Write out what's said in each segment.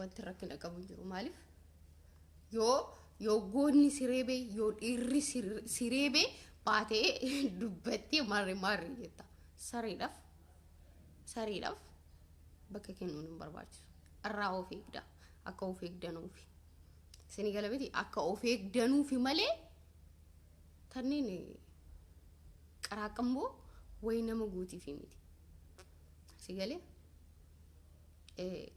wanti rakkina qabu jiru maaliif yoo goonni sireebe yoo dhiirri sireebe baatee dubbatti marri jetta sariidhaaf bakka kennuun hin barbaachisu irraa of eegda akka of eegdanuufi sini galabiti akka of eegdanuufi malee tanneen qaraaqamboo way nama guutiifi miti sigalee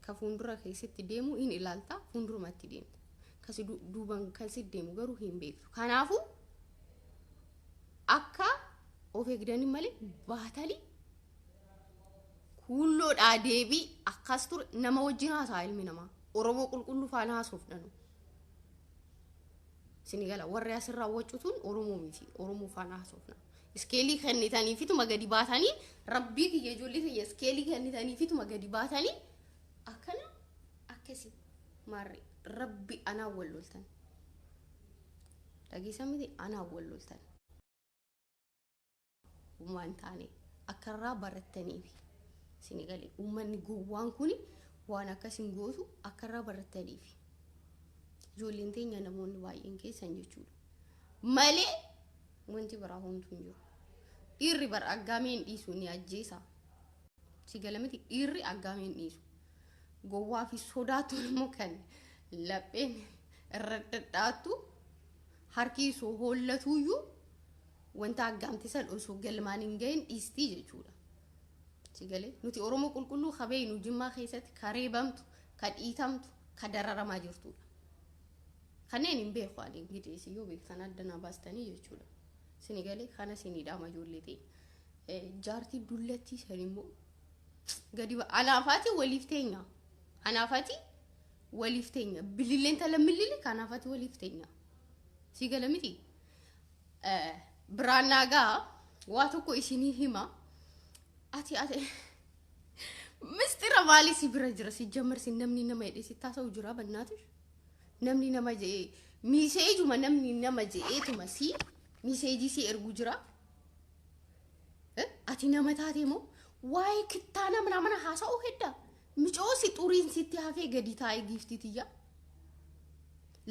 ka fuundura keessatti deemu in ilaalta fuundurumatti deemta kasi duuban kasi deemu garuu hin beektu kanaafu akka of eegdani malee baatali kulloodhaa deebii akkas ture nama wajjin haasaa ilmi namaa oromoo qulqulluu faana haasofdhanu sinigala warri asirraa waccutuun oromoo miti oromoo faana haasofna iskeelii kennitaniifituma gadi baatanii rabbii kiyya ijoollee kiyya iskeelii kennitaniifituma gadi baatanii akkana akkasi marri rabbi anaa walloltan dhageessa miti anaa walloltan waan taane akkarraa barattaniifi sinigale ummanni gowwaan kuni waan akkasin gootu akkarraa barattaniifi ijoolleen teenya namoonni baay'een keessan jechuudha malee wanti biraa homtuu hin jiru dhiirri bar aggaameen dhiisu ni ajjeesa sigala miti dhiirri aggaameen dhiisu gowwaa fi sodaatu immoo kan lapheen irra dhadhaatu harki soo hollatuyyuu wanta aggaamte san osoo galmaan hin gahin dhiistii jechuudha sigale nuti oromoo qulqulluu qabeenu jimmaa keessatti kareebamtu ka dhiitamtu ka dararamaa jirtuudha kanneen hin beeku ani gideesi yoo beektan addanaa baastanii jechuudha sinigale kana sinidhaama ijoollee ta'e jaartii dullatti san immoo gadi anaafati waliif teenya bililleen talamilili kanaafati waliif teenya sigala miti branagaa waa tokko isinii hima ati mistira maali si bira jira si jammarsi namni nama jedhe si taasa'u jira bannaatish namni nama jedhe miseejuma namni nama jedheetuma si miseejii si ergu jira ati nama taate moo waa'ee kittaana mana haasa'u hedda micoo si xuriin sitti hafee gadi taa'ee giftitiyya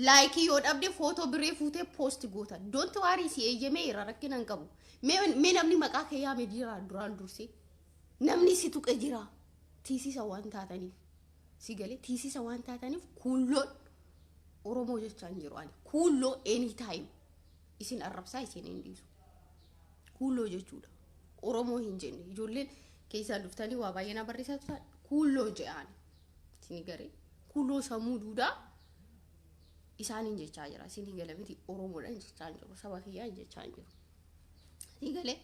laayikii yoo dhabde footoo biree fuutee poost goota don't worry si eeyyamee irra rakkina hin qabu mee namni maqaa kee yaame duraan dursee namni si tuqe jira tiisisa waan taataniif si galee tiisisa waan taataniif kulloon oromoo jechaan jiru ani kulloo anytime isin arrabsaa isin hin dhiisu kulloo jechuudha oromoo hin jenne ijoolleen keessaa dhuftanii waa baay'ina barreessaa turan kulloo jedhaan isin garee kulloo sammuu duudaa isaanin jechaa jira isin galamiti oromoodhaan jechaa jiru saba kiyyaan jechaa jiru isin galee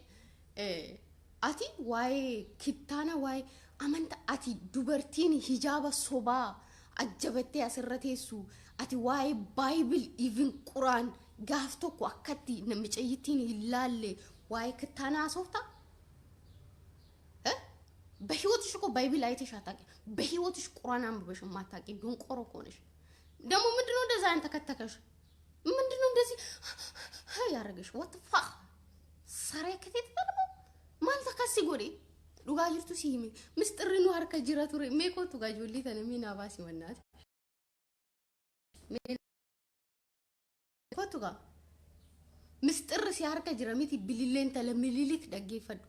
ati waa'ee kittaana waa'ee amanta ati dubartiin hijaaba sobaa ajjabattee asirra teessu ati waa'ee bible even quraan gaaf tokko akkatti namicha yittiin ilaalle waa'ee kittaana haasofta በህይወትሽ እኮ ባይብል አይተሽ አታውቂ በህይወትሽ ቁርአን አንብበሽ ማታውቂ ዶንቆሮ ኮነሽ ደግሞ ምንድነው እንደዛ አንተከተከሽ ምንድነው እንደዚህ ያረገሽ what the fuck ሳሬ ከቴት ተደሞ ማልታ ካሲ ጎዴ ዱጋ ጅርቱ ሲሂሚ ምስጥሪኑ አርከ ጅራቱ ሜኮቱ ጋጆሊ ተነሚና ባሲ ወናት ኮቱ ጋ ምስጥር ሲያርከ ጅራሚቲ ቢሊሌን ተለሚሊሊክ ደገፈዱ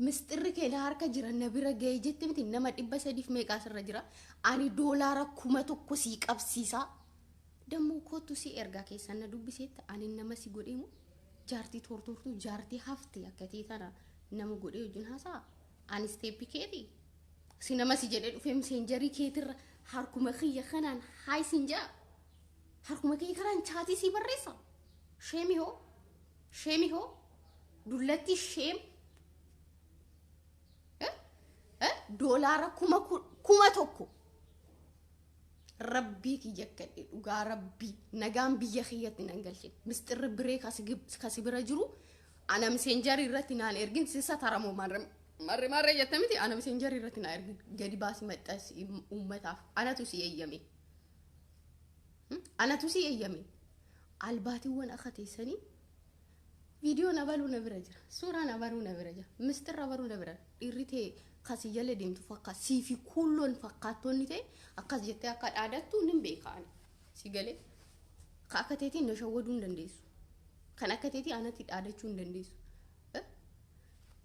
ምስጥር ከላ አርከ ጅራ ነብረ ገይጀት ምት ነማ ዲበሰዲፍ ሜቃ ሰረ ጅራ አኒ ዶላር ኩመቶ ኮሲ ቀብሲሳ ደሞ ኮቱ ሲ ኤርጋ ከሰነ ዱብሴት አኒ ነማ ሲ ጎዴሙ ጃርቲ ቶርቶርቱ ጃርቲ ሀፍት ያከቴታና ነማ ጎዴ ጅን ሀሳ አኒ ስቴፕ ኬቲ ሲነማ ሲ ጀደ ዱፌም ሴንጀሪ ኬትር harku makiya kanan hay sinja harku makiya kanan chati si barresa shemi ho dullati shem dolara kuma tokko rabbi ki jakkade duga rabbi nagam biya khiyat nangalche mistir bre kasibira jiru ana messenger irratti nan ergin sisa taramo marre yatamiti ana messenger irratti nan ergin gadi basi matas ummataf ana tu si yemi albati won akhati sani video nabalu nabiraja sura nabalu nabiraja mistir nabalu nabira irite akkasii jala deemtu fakkaata siifi kulloon fakkaattoonni ta'e akkas jettee akka dhaadattu nin beekaan si galee ka akka teetiin na shawwaduu hin dandeessu kan akka teetii anatti dhaadachuu hin dandeessu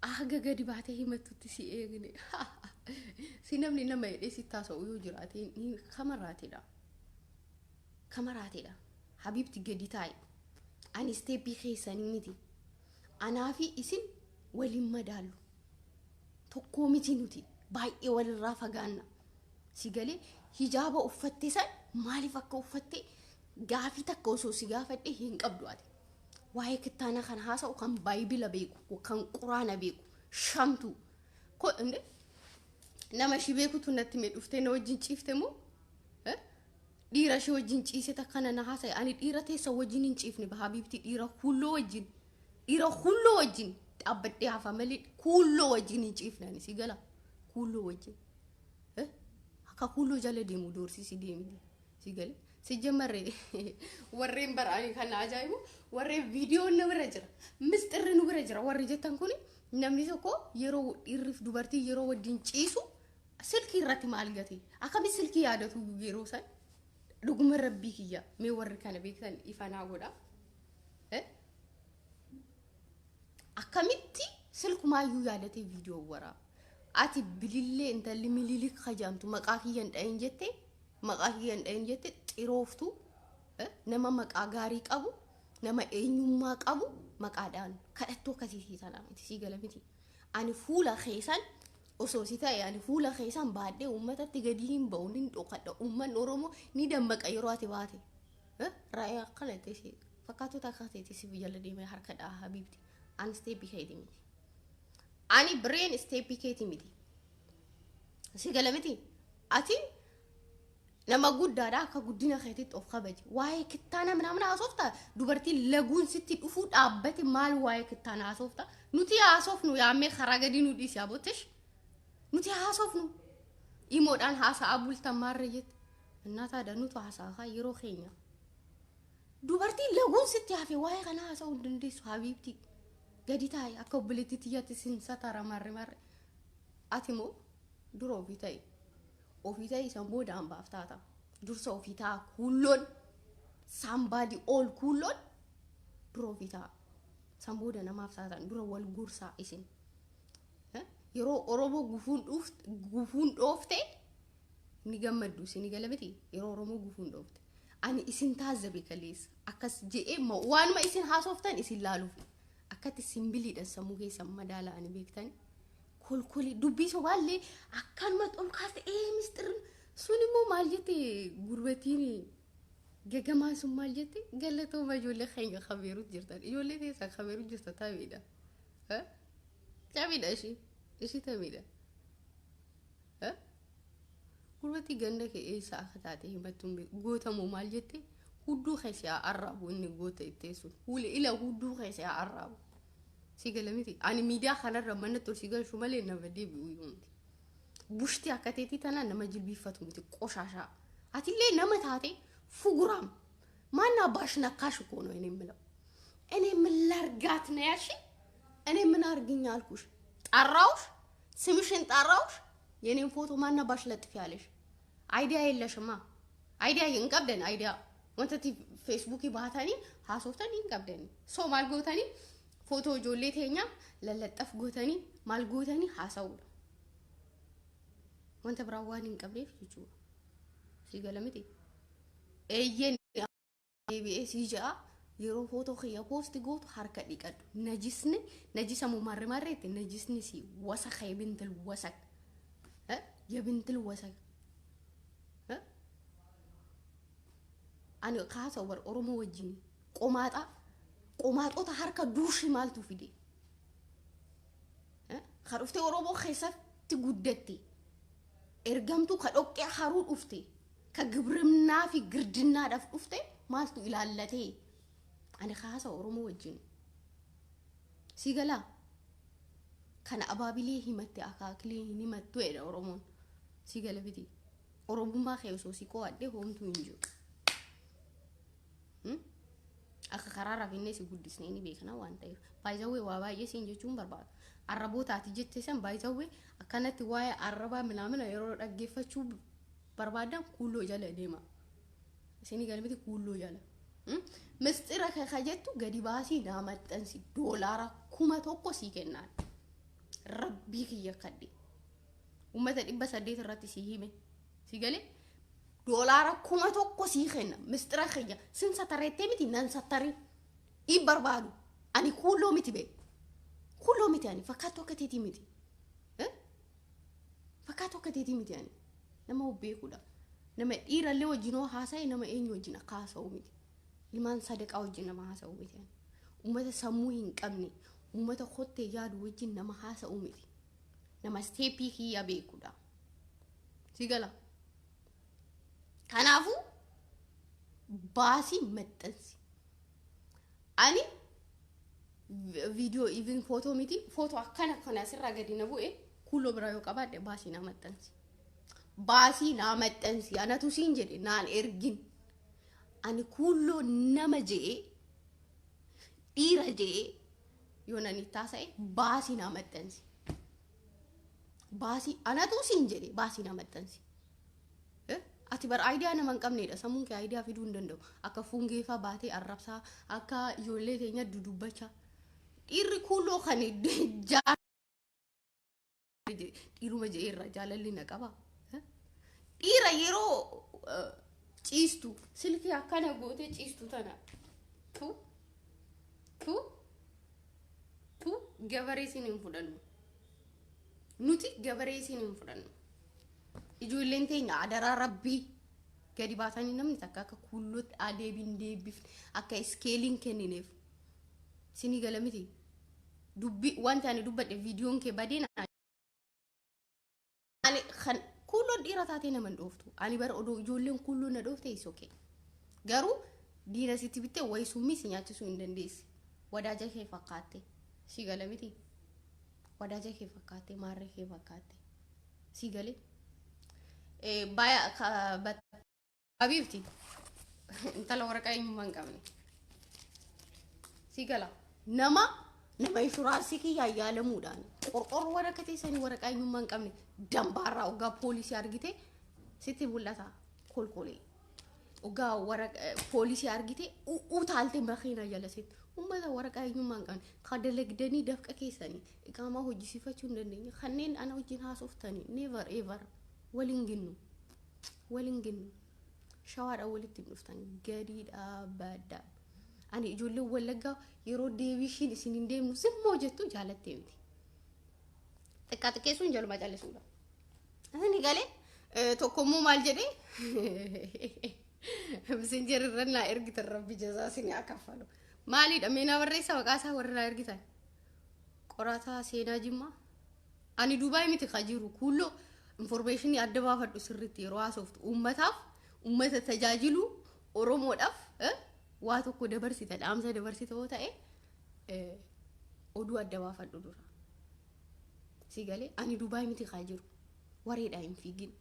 aga gadi baatee himattutti si eegne si namni nama hidhee si taasa'u yoo jiraate ni kamaraateedha habibti gadi taa'e ani steepii keessanii miti anaa fi isin waliin madaallu tokkoo miti nuti baay'ee walirraa fagaanna si galee hijaaba uffatte san maaliif akka uffatte gaafii takka osoo si gaafadhe hin qabdu ati waa'ee kitaana kan haasa'u kan baayibila beeku kan quraana beeku shamtu ko inde nama shi beekutu natti mee dhuftee na wajjin ciifte moo dhiira shi wajjin ciise takkana na haasa'e ani dhiira teessa wajjin hin ciifne habibti dhiira hulloo wajjin dhaabbadhee hafa malee kulloo wajjin hin ciifnani si gala kulloo wajjin akka kulloo jala deemu doorsisi deemti si gala si jamarre warreen baraani kan ajaa'ibu warreen viidiyoo na bira jira misxirri nu bira jira warri jettan kun namni tokko yeroo dhiirriif dubartii yeroo wajjin ciisu silkii irratti maal gate akkami silkii yaadatu yeroo san dhuguma rabbii kiyya mee warri kana beektan ifanaa godha akkamitti silkumaayyuu yaadatee viidiyoo wara ati bilillee intalli mililik khajamtu maqaa kiyyan dhayin jette xirooftu nama maqaa gaarii qabu nama eenyummaa qabu maqaadhaan kadhattoo akkasii sana miti si gala miti ani fuula keessan osoo si ta'e ani fuula keessan baadhee uummatatti gadi hin ba'u nin dhokadha uummanni Oromoo ni dammaqa yeroo ati baate raayyaa akkana ta'e fakkaatota akka ta'e si jala deemee harka dhaa habibti ani steepii keeti miti ani brain steepii keeti miti si gala miti ati nama guddaadha akka guddina keetitti of kabaji waa'ee kittaana namna haasofta dubartii laguun sitti dhufuu dhaabbate maal waa'ee kittaana haasofta nuti haasofnu yaamee karaa gadi nu dhiisi abootesh nuti haasofnu imoodhaan haasa'a bultan maarre jette innaataa nutu haasa'a yeroo keenya dubartii laguun sitti hafe waa'ee kana haasa'uu hin dandeessu habibti gadi taa'e akka obboleetti tiyyatti sin satara marre ati moo dura ofii ta'e san booda hambaaf taata dursa ofii ta'a kulloon somebody all kulloon dura ofii ta'a san booda namaaf taatan dura wal gursaa isin yeroo Oromoo gufuun dhoofte ni gammaddu isin galamiti yeroo Oromoo gufuun dhoofte ani isin taazzabe kaleessa akkas je'ee waanuma isin haasoftan isin laaluuf akkati simbiliidha sammuu keessan madaala'anii beektan kolkoli dubbii sobaallee akkanuma xolkaas misxirin sun immoo maal jette gurbatiin gagamaa sun maal jette galatooma ijoollee keenya kabeeruut jirtan ijoollee teessan kabeeruut jirta taa'eedha taa'eedha ishii taa'eedha gurbatii ganda kee eessa akka taate himattuun gootamoo maal jette hudduu keessaa arraabu inni goota itteessu ila hudduu keessaa arraabu si galamiti ani miidiyaa kanarra manna tolsi galchu malee nama deebi'u yoomti bushti akka teetii tanaan nama jilbiiffatu miti qoshaashaa atillee nama taate fuguraam maannaa baash nakkaash koo ነው እኔ ምን ላርጋት ነው ያልሽ እኔ ምን አርግኝ አልኩሽ ጠራውሽ ስምሽን ጠራውሽ የኔን ፎቶ ማና ባሽ ለጥፍ ያለሽ አይዲያ የለሽማ አይዲያ ይንቀብደን አይዲያ ወንተቲ ፌስቡክ ይባታኒ ሃሶፍታኒ ይንቀብደን ሶ ማልጎታኒ ፎቶ ጆሌቴኛ ለለጠፍ ጎታኒ ማልጎታኒ ሃሳው ወንተ ብራዋኒ ይንቀብደሽ ይጩ ሲገለምቲ ኤየን ኤቢኤስ ይጃ የሮ ፎቶ ኸያ ፖስት ጎቱ harka dhiqadu najisamu marreetti najisni si wasakh yabintul wasak yabintul wasak ani kaasa war oromo wajjini qomaxota harka duushi maaltu fide kharufte oromo keessatti guddatte ergamtu ka dhoqqee haruu dhufte ka gibrimnaa fi girdinnaadhaaf dhufte maaltu ilaallatee ani kaasa oromo wajjini sigala kana ababilee himatte akaaklee himattu edha oromoon sigala biti oromummaa keessoo si qoadde homtu injo akka karaa rafinne si guddisnee ni beekna waan ta'eef baay'ee waa baay'ee siin jechuun barbaada arrabootaati jettee san baay'ee akkanatti waa'ee arrabaa minaamina yeroo dhaggeeffachuu barbaadan kuulloo jala deema isinii galmiti kuulloo jala mistira kajettu gadi baasii naamaxxansi doolaara 1,000 sii kennaan rabbii kiyya kadhi ummata 800 irratti sii hime sii galee doolaara 1,000 sii kenna mistira kiyya sin satareettee miti nan satari i barbaadu ani kuulloo miti be kuulloo miti ani fakkaatoo akka teetii miti fakkaatoo akka teetii miti ani nama beekudha nama dhiirallee wajjinoo haasa'e nama eenyu wajjin akka haasa'u miti ilmaan sadaqaa wajjin nama haasa'u miti ani ummata sammuu hin qabne ummata kottee yaadu wajjin nama haasa'u miti nama steepii kiyya beekudha si gala kanaafuu baasii maxxansi ani video even photo miti photo akkana asirraa gadi na bu'e kuulloo biraa yoo qabaadhe baasii na maxxansi baasii na maxxansi anatu siin jedhe naan ergin ani kuulloo nama jee dhiira jee yoo nani taasa'e baasii na maxxansi baasii anatu siin jedhe baasii na maxxansi ati bar idea nama hin qabneedha sammuun kee idea fiduu hin danda'u akka fungeefaa baatee arrabsaa akka ijoollee teenya dudubbachaa dhiirri kuulloo kan dhiiruma jee irra jaalalli na qaba dhiira yeroo ciistu silkii akkana gootee ciistu tana tu gabaree isin hin fudhannu nuti gabaree isin hin fudhannu ijoolleen teenya adaraa rabbii gadi baatanii namni takka akka kuullootti adeebiin deebifne akka iskeeliin kennineef isinii gala miti dubbi wanta ani dubbadhe viidiyoon kee badeen ani kan kuulloo dhiira taatee nama hin dhooftu ani bara odoo ijoolleen kuulloo na dhoofte is okay garuu diina sitti bittee wayi summii si nyaachisuu hin dandeessi wadaaja kee fakkaatte si gala miti wadaaja kee fakkaatte maarree kee fakkaatte si galee baya habibti intala waraqaa eenyummaa hin qabne si gala nama inshuraansii kiyyaa yaalamuudhaan qorqorroo waraqaa teessanii waraqaa eenyummaa hin qabne dambaarraa ogaa poolisii argite sitti mul'ata kolkolee ogaa waraqaa poolisii argite utaalte makiina jala sitti ummata waraqaa eenyummaa hin qabne kan dalagdanii dafqa keessanii iqaamaa hojjisiifachuu hin dandeenye kanneen ana wajjin haasoftanii never ever walin ginnu shawaadha walitti dhuftan gadiidha badda ani ijoollee wallaggaa yeroo deebishiin isin hin deemnu simmoo jettu jaalattee miti xiqqeessuun jaluma callisuudha ani galee tokkommoo maal jedhee messenger irra naa ergitan rabbi jazaa isin akaffalu maaliidha meena barreessa maqaasaa warra naa ergitan qorataa seenaa jimmaa ani duubaay miti kajiru kuulloo information adda baafadhu sirriitti yeroo haasoftu ummata tajaajilu oromoodhaaf waa tokko dabarsita dhaamsa dabarsita yoo ta'e oduu adda baafadhu dura si galee ani duubaay miti kajiru wareedhaa hin fiigin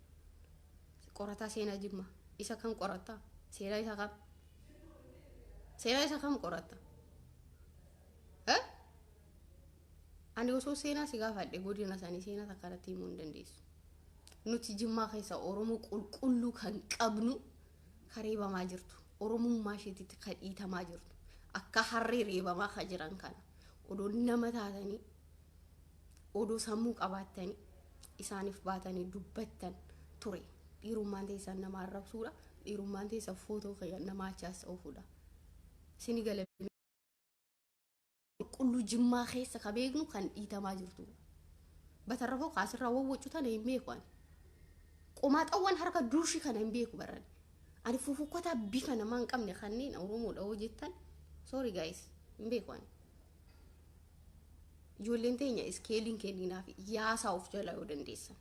qorataa seenaa jimmaa isa kan qorataa seenaa isa kam qorataa ani osoo seenaa si gaafadhe godina isaanii seenaa takkaatti himuu hin dandeessu nuti jimmaa keessa oromoo qulqulluu kan qabnu kareebamaa jirtu oromummaa isheetitti kan dhiitamaa jirtu akka harree reebamaa kan jiran kana odoo nama taatanii odoo sammuu qabaattanii isaaniif baatanii dubbattan ture dhiirummaan teessan nama arrabsuudha dhiirummaan teessan footoo kan nama achaas ofuudha sini galabee qulqulluu jimmaa keessa ka beeknu kan dhiitamaa jirtu batarrafoo kaasirraa wawwacu tana hin beeku qomaxawwan harka duushi kana hin beeku baran ani fufukkota bifa nama hin qabne kanneen oromoodha hoo jettan sorry guys hin beeku ijoolleen teenya iskeeliin kenninaaf yaasaa of jala yoo dandeessan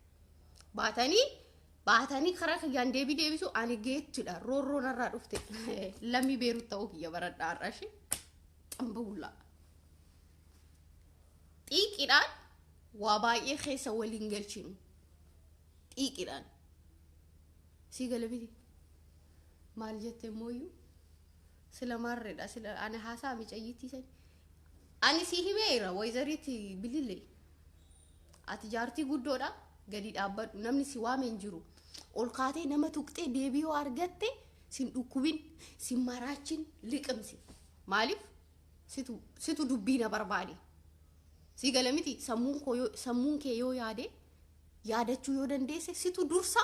baatanii karaa kiyyaan deebisu ani geettudha roorroo narraa dhufte lammi beeruut ta'uu kiyya baradhaa har'ashi xambahullaa xiiqidhaan waa baay'ee keessa waliin galchinu xiiqidhaan si galabiti maal jette mooyyuu sila marredha sila ana haasaa micayyittii san ani si himeera wayzariitti bilillee ati jaartii guddoodha gadi dhaabbadhu namni si waame hin jiru ol kaatee nama tuqxee deebi'oo argatte sin dhukkubin sin maraachin liqimsi maaliif situ dubbiina barbaade si galamiti sammuun kee yoo yaade yaadachuu yoo dandeesse situ dursa